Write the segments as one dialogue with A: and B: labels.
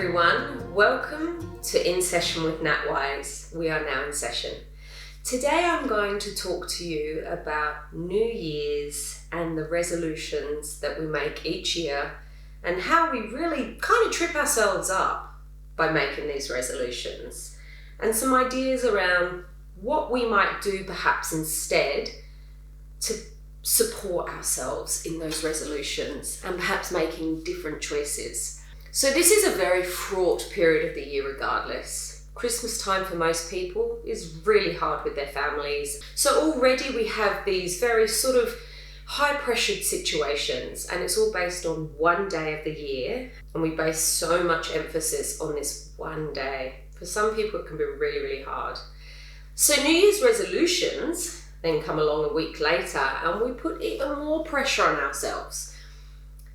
A: everyone, welcome to In Session with Nat Wise. We are now in session. Today I'm going to talk to you about New Year's and the resolutions that we make each year and how we really kind of trip ourselves up by making these resolutions, and some ideas around what we might do perhaps instead to support ourselves in those resolutions and perhaps making different choices. So this is a very fraught period of the year regardless. Christmas time for most people is really hard with their families. So already we have these very sort of high pressured situations, and it's all based on one day of the year, and we base so much emphasis on this one day. For some people it can be really, really hard. So New Year's resolutions then come along a week later and we put even more pressure on ourselves.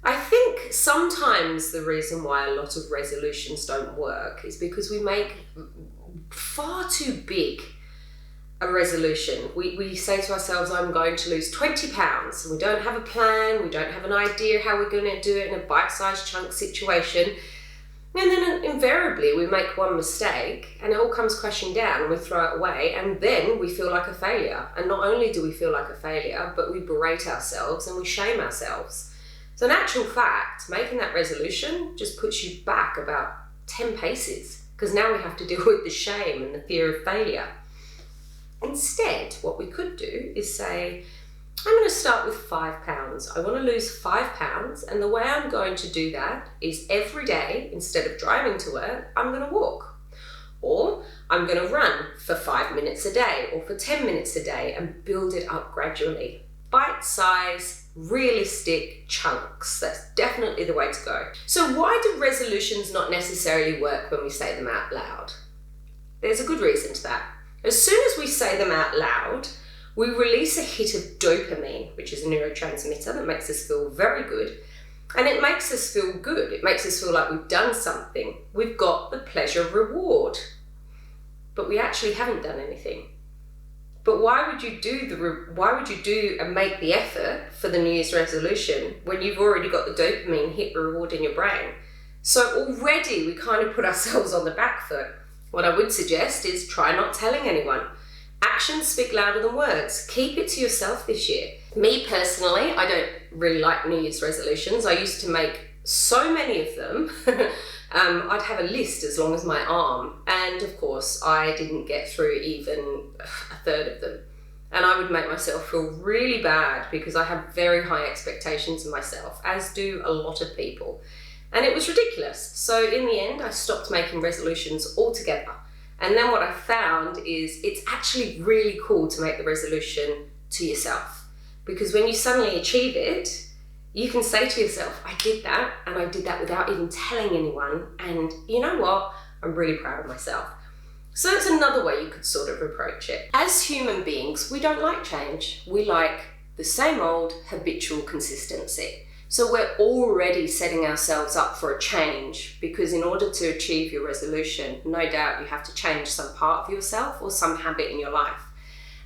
A: I think sometimes the reason why a lot of resolutions don't work is because we make far too big a resolution. We say to ourselves, I'm going to lose 20 pounds. And we don't have a plan, we don't have an idea how we're going to do it in a bite-sized chunk situation. And then invariably we make one mistake and it all comes crashing down and we throw it away, and then we feel like a failure. And not only do we feel like a failure, but we berate ourselves and we shame ourselves. So in actual fact, making that resolution just puts you back about 10 paces, because now we have to deal with the shame and the fear of failure. Instead, what we could do is say, I'm going to start with £5. I want to lose £5, and the way I'm going to do that is every day, instead of driving to work, I'm going to walk. Or I'm going to run for 5 minutes a day or for 10 minutes a day, and build it up gradually. Bite-size, realistic chunks. That's definitely the way to go. So why do resolutions not necessarily work when we say them out loud? There's a good reason to that. As soon as we say them out loud, we release a hit of dopamine, which is a neurotransmitter that makes us feel very good. And it makes us feel good. It makes us feel like we've done something. We've got the pleasure reward. But we actually haven't done anything. But why would you do and make the effort for the New Year's resolution when you've already got the dopamine hit reward in your brain? So already we kind of put ourselves on the back foot. What I would suggest is try not telling anyone. Actions speak louder than words. Keep it to yourself this year. Me personally, I don't really like New Year's resolutions. I used to make so many of them. I'd have a list as long as my arm, and of course I didn't get through even a third of them, and I would make myself feel really bad because I have very high expectations of myself, as do a lot of people, and it was ridiculous. So in the end I stopped making resolutions altogether, and then what I found is it's actually really cool to make the resolution to yourself, because when you suddenly achieve it, you can say to yourself, I did that, and I did that without even telling anyone, and you know what? I'm really proud of myself. So that's another way you could sort of approach it. As human beings, we don't like change. We like the same old habitual consistency. So we're already setting ourselves up for a change, because in order to achieve your resolution, no doubt you have to change some part of yourself or some habit in your life.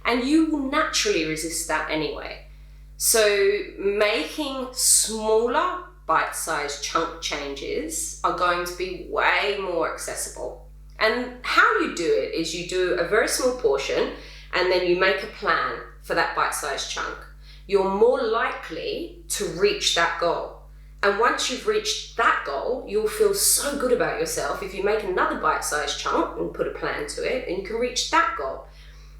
A: And you will naturally resist that anyway. So making smaller bite-sized chunk changes are going to be way more accessible. And how you do it is you do a very small portion and then you make a plan for that bite-sized chunk. You're more likely to reach that goal. And once you've reached that goal, you'll feel so good about yourself if you make another bite-sized chunk and put a plan to it, and you can reach that goal.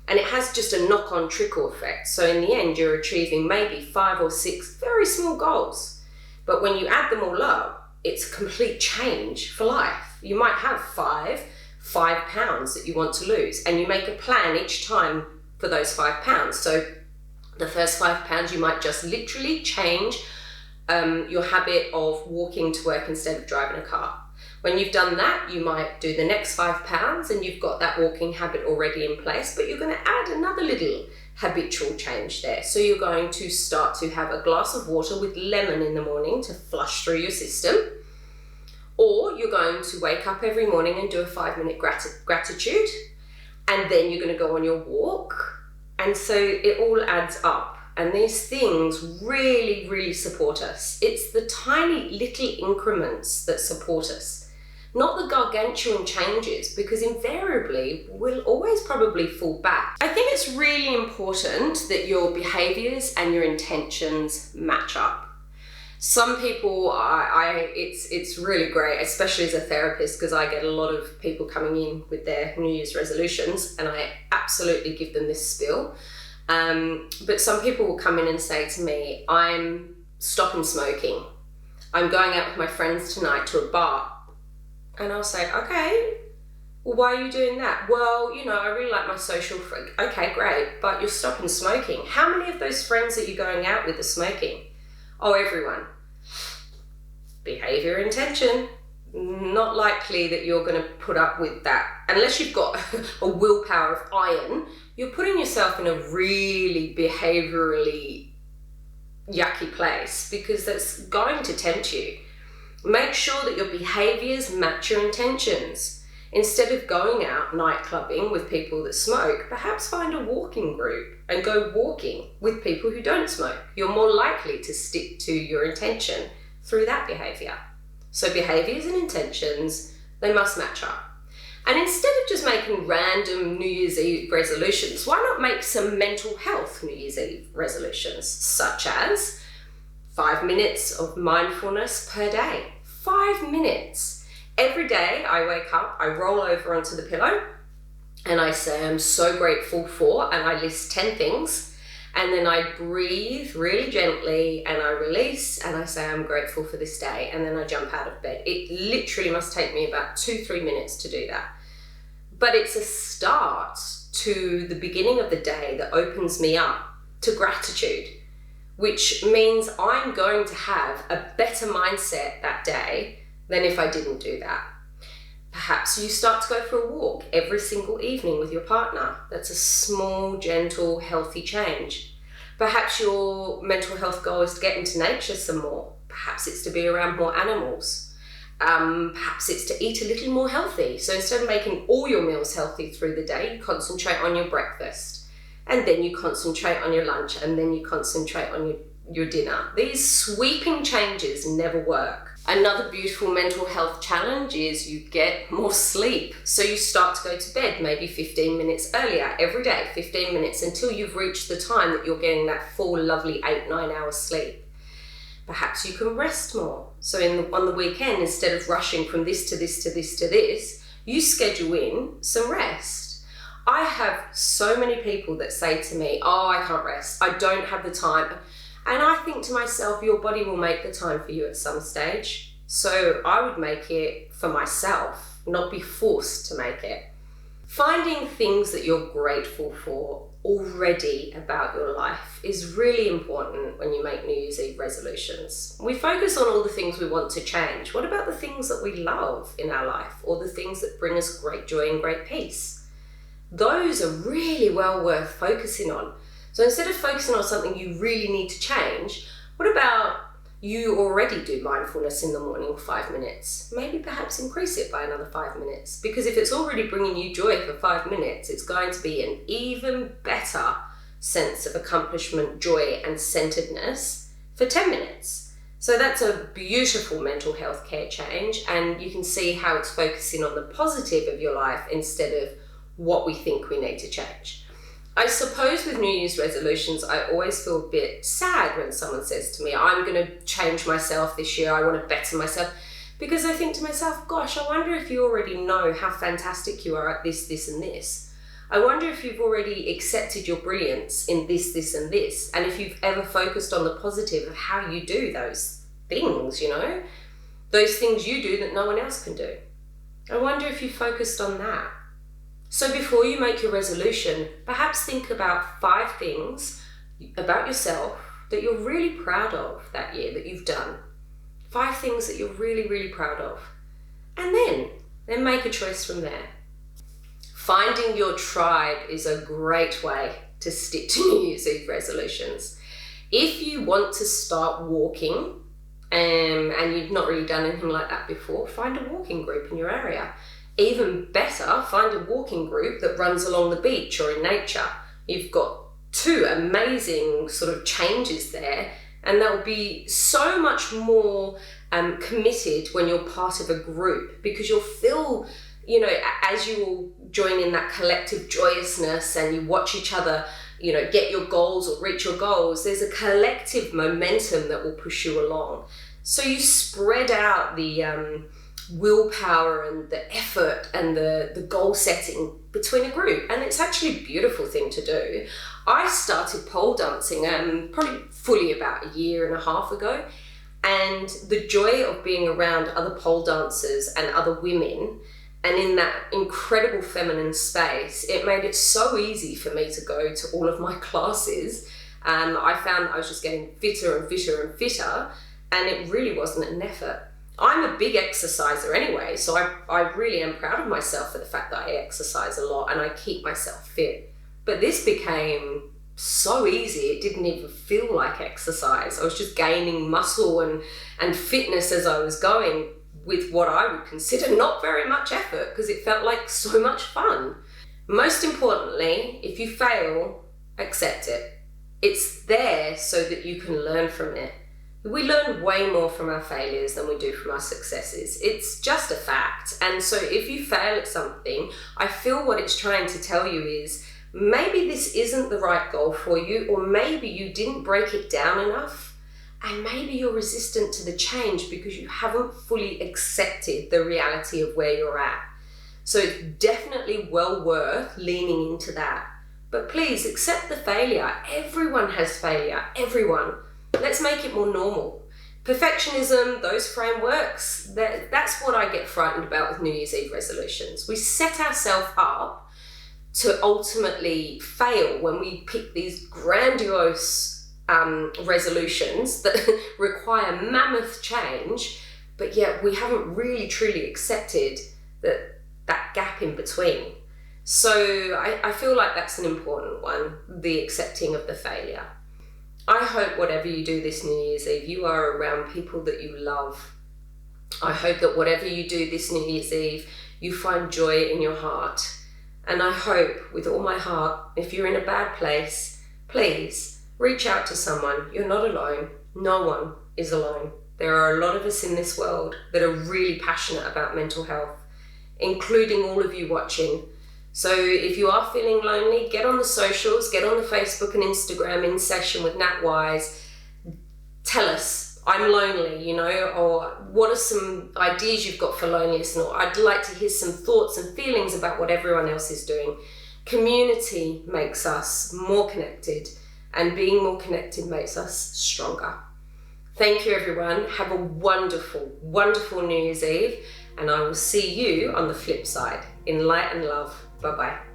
A: And it has just a knock-on trickle effect. So in the end, you're achieving maybe 5 or 6 very small goals. But when you add them all up, it's a complete change for life. You might have £5 that you want to lose, and you make a plan each time for those £5. So the first £5, you might just literally change your habit of walking to work instead of driving a car. When you've done that, you might do the next £5 and you've got that walking habit already in place, but you're going to add another little habitual change there. So you're going to start to have a glass of water with lemon in the morning to flush through your system. Or you're going to wake up every morning and do a 5-minute gratitude, and then you're going to go on your walk. And so it all adds up. And these things really, really support us. It's the tiny little increments that support us. not the gargantuan changes, because invariably we'll always probably fall back. I think it's really important that your behaviors and your intentions match up. Some people, it's really great, especially as a therapist, because I get a lot of people coming in with their New Year's resolutions, and I absolutely give them this spiel. But some people will come in and say to me, I'm stopping smoking. I'm going out with my friends tonight to a bar. And I'll say, okay, well, why are you doing that? Well, I really like my social freak. Okay, great, but you're stopping smoking. How many of those friends that you're going out with are smoking? Oh, everyone. Behavior, intention. Not likely that you're going to put up with that. Unless you've got a willpower of iron, you're putting yourself in a really behaviorally yucky place, because that's going to tempt you. Make sure that your behaviors match your intentions. Instead of going out night clubbing with people that smoke, perhaps find a walking group and go walking with people who don't smoke. You're more likely to stick to your intention through that behavior. So behaviors and intentions, they must match up. And instead of just making random New Year's Eve resolutions, why not make some mental health New Year's Eve resolutions, such as 5 minutes of mindfulness per day. 5 minutes. Every day I wake up, I roll over onto the pillow and I say I'm so grateful for, and I list 10 things, and then I breathe really gently and I release and I say I'm grateful for this day, and then I jump out of bed. It literally must take me about 2-3 minutes to do that. But it's a start to the beginning of the day that opens me up to gratitude, which means I'm going to have a better mindset that day than if I didn't do that. Perhaps you start to go for a walk every single evening with your partner. That's a small, gentle, healthy change. Perhaps your mental health goal is to get into nature some more. Perhaps it's to be around more animals. Perhaps it's to eat a little more healthy. So instead of making all your meals healthy through the day, you concentrate on your breakfast, and then you concentrate on your lunch, and then you concentrate on your dinner. These sweeping changes never work. Another beautiful mental health challenge is you get more sleep. So you start to go to bed maybe 15 minutes earlier every day, 15 minutes, until you've reached the time that you're getting that full, lovely 8-9 hours sleep. Perhaps you can rest more. So on the weekend, instead of rushing from this to this to this to this, you schedule in some rest. I have so many people that say to me, oh, I can't rest. I don't have the time. And I think to myself, your body will make the time for you at some stage. So I would make it for myself, not be forced to make it. Finding things that you're grateful for already about your life is really important when you make New Year's Eve resolutions. We focus on all the things we want to change. What about the things that we love in our life, or the things that bring us great joy and great peace? Those are really well worth focusing on. So instead of focusing on something you really need to change, what about you already do mindfulness in the morning 5 minutes? Maybe perhaps increase it by another 5 minutes. Because if it's already bringing you joy for 5 minutes, it's going to be an even better sense of accomplishment, joy, and centeredness for 10 minutes. So that's a beautiful mental health care change, and you can see how it's focusing on the positive of your life instead of what we think we need to change. I suppose with New Year's resolutions, I always feel a bit sad when someone says to me, I'm going to change myself this year, I want to better myself. Because I think to myself, gosh, I wonder if you already know how fantastic you are at this, this, and this. I wonder if you've already accepted your brilliance in this, this, and this. And if you've ever focused on the positive of how you do those things, those things you do that no one else can do. I wonder if you focused on that. So before you make your resolution, perhaps think about 5 things about yourself that you're really proud of that year that you've done. 5 things that you're really, really proud of. And then make a choice from there. Finding your tribe is a great way to stick to New Year's Eve resolutions. If you want to start walking, and you've not really done anything like that before, find a walking group in your area. Even better, find a walking group that runs along the beach or in nature. You've got 2 amazing sort of changes there And that will be so much more committed when you're part of a group, because you'll feel, you know, as you all join in that collective joyousness and you watch each other, you know, get your goals or reach your goals, there's a collective momentum that will push you along. So you spread out the willpower and the effort and the goal setting between a group, and it's actually a beautiful thing to do. I started pole dancing probably fully about a year and a half ago, and the joy of being around other pole dancers and other women and in that incredible feminine space, it made it so easy for me to go to all of my classes. I found that I was just getting fitter and fitter and fitter, and it really wasn't an effort. I'm a big exerciser anyway, so I really am proud of myself for the fact that I exercise a lot and I keep myself fit. But this became so easy, it didn't even feel like exercise. I was just gaining muscle and fitness as I was going, with what I would consider not very much effort, because it felt like so much fun. Most importantly, if you fail, accept it. It's there so that you can learn from it. We learn way more from our failures than we do from our successes. It's just a fact. And so if you fail at something, I feel what it's trying to tell you is maybe this isn't the right goal for you, or maybe you didn't break it down enough, and maybe you're resistant to the change because you haven't fully accepted the reality of where you're at. So it's definitely well worth leaning into that. But please accept the failure. Everyone has failure, everyone. Let's make it more normal. Perfectionism, those frameworks, that's what I get frightened about with New Year's Eve resolutions. We set ourselves up to ultimately fail when we pick these grandiose resolutions that require mammoth change, but yet we haven't really truly accepted that gap in between. So I feel like that's an important one, the accepting of the failure. I hope whatever you do this New Year's Eve, you are around people that you love. I hope that whatever you do this New Year's Eve, you find joy in your heart. And I hope with all my heart, if you're in a bad place, please reach out to someone. You're not alone. No one is alone. There are a lot of us in this world that are really passionate about mental health, including all of you watching. So if you are feeling lonely, get on the socials, get on the Facebook and Instagram in session with Nat Wise. Tell us, I'm lonely, you know, or what are some ideas you've got for loneliness? Or I'd like to hear some thoughts and feelings about what everyone else is doing. Community makes us more connected, and being more connected makes us stronger. Thank you, everyone. Have a wonderful, wonderful New Year's Eve, and I will see you on the flip side. In light and love. Bye-bye.